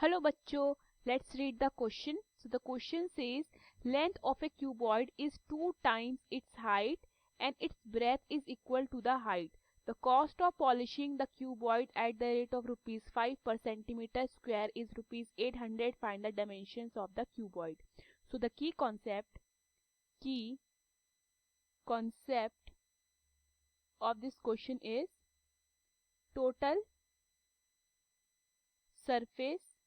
Hello bachcho, let's read the question. So the question says length of a cuboid is 2 times its height and its breadth is equal to the height. The cost of polishing the cuboid at the rate of rupees 5 per centimeter square is rupees 800. Find the dimensions of the cuboid. So the key concept of this question is total surface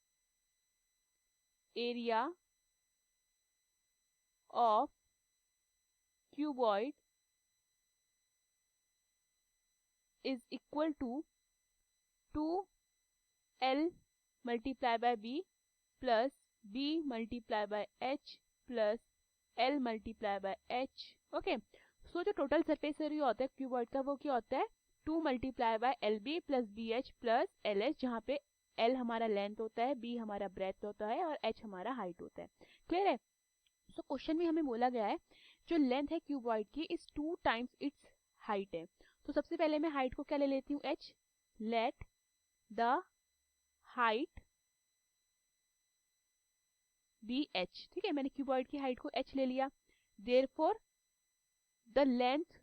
area of cuboid is equal to 2L multiplied by B plus B multiplied by H plus L multiplied by H. Okay, so जो total surface area होता है cuboid का वो क्या होता है 2 multiply by L B plus B H plus L H, जहाँ पे एल हमारा लेंथ होता है, बी हमारा ब्रेथ होता है और एच हमारा हाइट होता है. क्लियर है? सो क्वेश्चन में हमें बोला गया है जो लेंथ है क्यूबॉइड की इस 2 टाइम्स इट्स हाइट है. तो सबसे पहले मैं हाइट को क्या ले लेती हूँ h. Let the height be h. ठीक है, मैंने क्यूबॉइड की हाइट को h ले लिया. देयरफॉर द लेंथ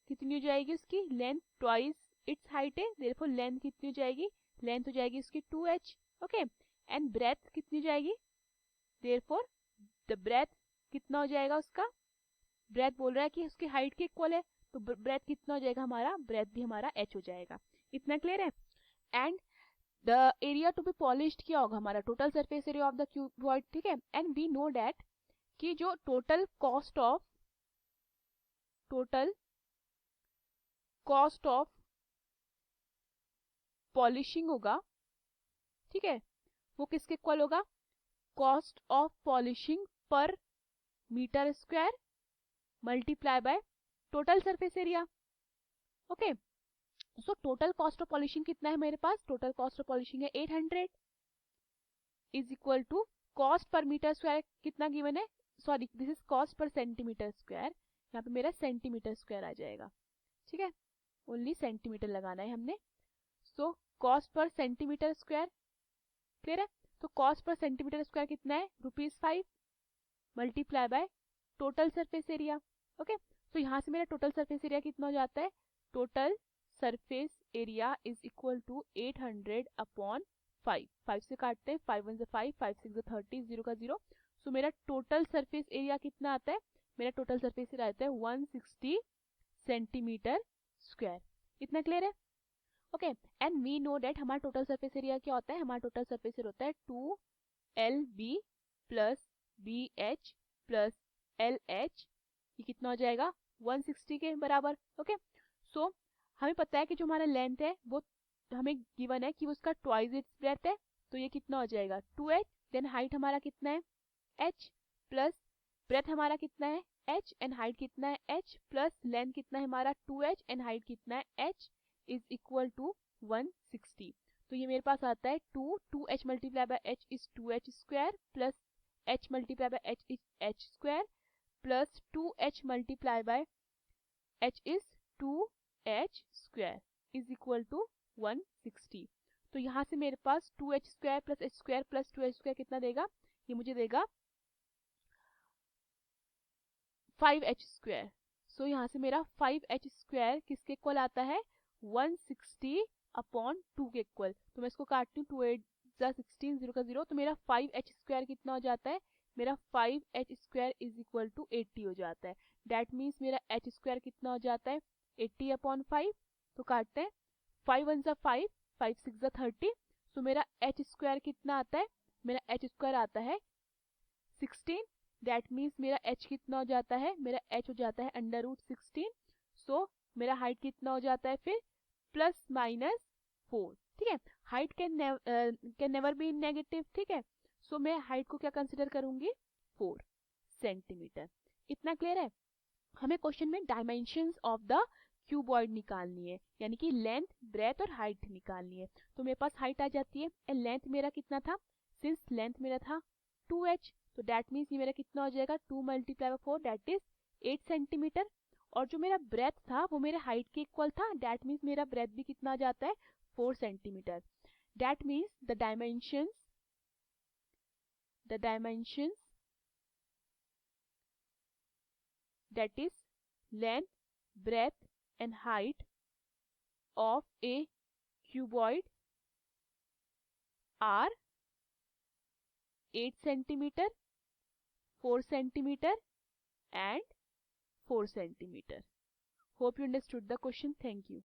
कितनी हो जाएगी उसकी, लेंथ ट्वाइस इट्स हाइट है, देयरफॉर लेंथ कितनी हो जाएगी, लेंथ हो जाएगी उसकी 2h. ओके, एंड ब्रेथ कितनी हो जाएगी, देयरफॉर द ब्रेथ कितना हो जाएगा उसका, ब्रेथ बोल रहा है कि उसकी हाइट के इक्वल है तो ब्रेथ कितना हो जाएगा हमारा, ब्रेथ भी हमारा h हो जाएगा. इतना क्लियर है? And the area to be polished क्या होगा हमारा, total surface area of the cuboid. ठीक है, एंड वी नो दैट कि जो टोटल कॉस्ट ऑफ पॉलिशिंग होगा, ठीक है, वो किसके इक्वल होगा, cost of polishing per metre square multiply by total surface area. Okay, so total cost of polishing कितना है मेरे पास, टोटल कॉस्ट ऑफ पॉलिशिंग है 800 is equal to cost per metre square कितना गिवन है, sorry this is cost per centimetre square, यहाँ पे मेरा सेंटीमीटर स्क्वायर आ जाएगा. ठीक है, ओनली सेंटीमीटर लगाना है हमने. So cost per centimetre square, clear है? तो कॉस्ट पर सेंटीमीटर स्क्वायर कितना है, ₹5 multiply by total surface area. Okay, तो यहाँ से मेरा टोटल सरफेस एरिया कितना हो जाता है, total surface area is equal to 800 upon 5. 5 से काटते हैं, 5 1 5, 5 6 30, 0 का 0. सो मेरा टोटल सरफेस एरिया कितना आता है, मेरा टोटल सरफेस एरिया आता है 160 सेंटीमीटर स्क्वायर. इतना क्लियर है? Okay, and we know that हमारा टोटल सरफेस एरिया क्या होता है, हमारा टोटल सरफेस एरिया होता है 2LB plus BH plus LH. ये कितना हो जाएगा 160 के बराबर. ओके, सो हमें पता है कि जो हमारा लेंथ है वो हमें गिवन है कि उसका ट्वाइस इट्स ब्रेथ है, तो ये कितना हो जाएगा 2h. देन हाइट हमारा कितना है h प्लस ब्रेथ हमारा कितना है h एंड हाइट कितना है h प्लस लेंथ कितना है हमारा 2h एंड हाइट कितना है h इज इक्वल टू 160. तो ये मेरे पास आता है 2h multiply by h is 2h square plus h multiply by h is h square plus 2h multiply by h is 2h square is equal to 160. तो यहाँ से मेरे पास 2h square plus h square plus 2h square कितना देगा, ये मुझे देगा 5h स्क्वायर. सो यहाँ से मेरा 5h स्क्वायर किसके इक्वल आता है, 160 अपॉन 2 के इक्वल. तो मैं इसको काटती हूँ, 2 8 16, 0 का 0. तो मेरा 5h स्क्वायर कितना हो जाता है, मेरा 5h square is equal to 80 हो जाता है. दैट मीन्स मेरा h स्क्वायर कितना हो जाता है 80 अपॉन 5. तो काटते हैं, 5 1 5, 5 6 30. सो मेरा h स्क्वायर कितना आता है, मेरा h स्क्वायर आता है 16. दैट मीन्स मेरा h कितना हो जाता है, मेरा h हो जाता है √16. सो मेरा हाइट कितना हो जाता है फिर प्लस माइनस 4. ठीक है, height can never be negative. ठीक है, सो मैं हाइट को क्या कंसिडर करूंगी 4 सेंटीमीटर. इतना क्लियर है? हमें क्वेश्चन में डायमेंशंस ऑफ द क्यूबॉइड निकालनी है, यानी कि लेंथ ब्रेथ और हाइट निकालनी है. तो मेरे पास हाइट आ जाती है एंड लेंथ मेरा कितना था, सिंस लेंथ मेरा था 2h, तो दैट मीन्स ये मेरा कितना हो जाएगा 2 multiply bye 4 that is 8 centimetre. और जो मेरा ब्रेथ था वो मेरे हाइट के इक्वल था, दैट मीन्स मेरा ब्रेथ भी कितना आ जाता है 4 centimetre. That means the dimensions the dimensions, that is length, breadth and height of a cuboid are 8 centimeter, 4 centimeter and 4 centimeter. Hope you understood the question. Thank you.